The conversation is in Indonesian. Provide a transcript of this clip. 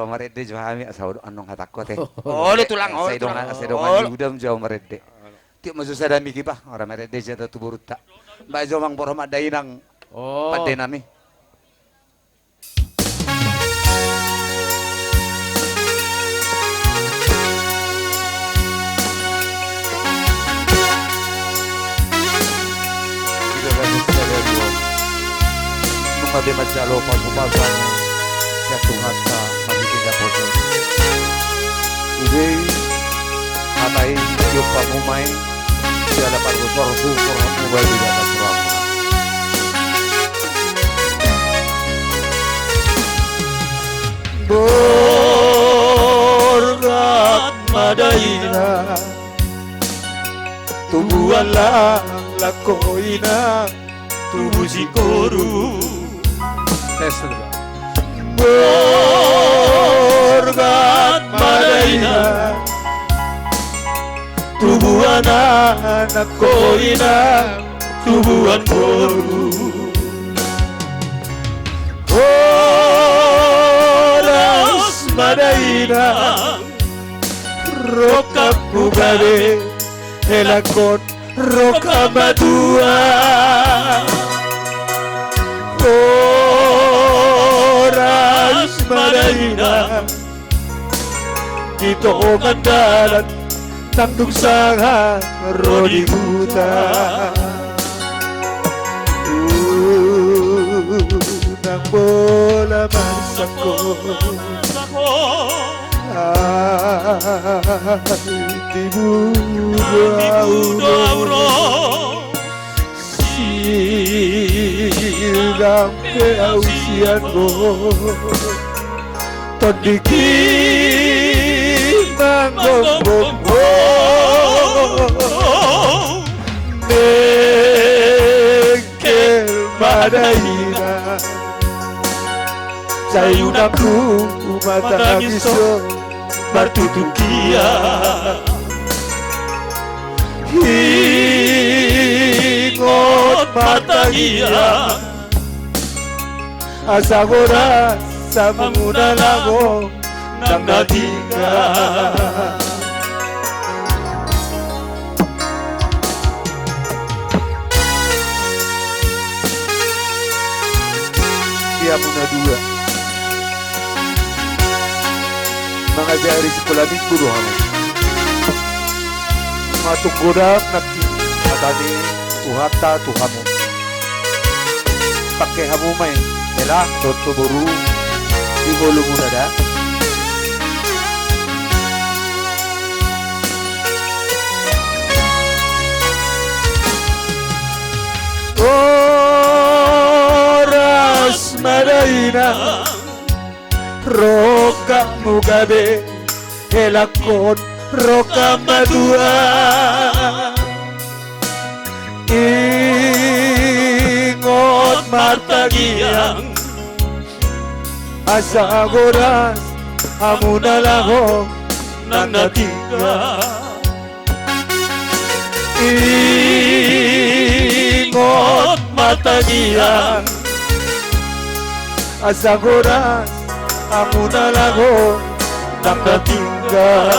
Ro marede jo hami asau anong hatakot eh. Oh, lu tulang. Oh, Saya dongan udam jauh marede. Tiap masuk sada miki bah orang marede jata tu buruta. Mbak jo mang borhat dainang. Oh. Padenami. Nunca de majalo pagubagam jatuh hata masih tidak bodoh. Uday hatai tiup pamumai dia dapat gosor susur mobile di atas ruang. Borhat madaina tubuan lang lakoina tubuh sikkoru. Tes dulu. Borhat madaina tubuhan anak koina tubuhan boru. Ulos madaina roka bugabe elakon roka madua. Ulos madaina ito mandalan tangdung sangat rodi buta. Nang bola mansako tibu auro silang ke ausiango tondiki manggombombo nengkel madaina sayunaku mata biso bertutukia hingot mata iya asagora sama muda lago nang natiga. Dia punya dua mengajari sekolah minggu doang. Matuk godam nanti atani tuhata tuhamu pakai hamu main elah toto boru di bolu muda dah. Oras madaina roka mugabe elakon roka madua. Ingot martagiang asa goras amuna laho nang natiga. Ingot martagiang asa goras amuna laho nang natiga.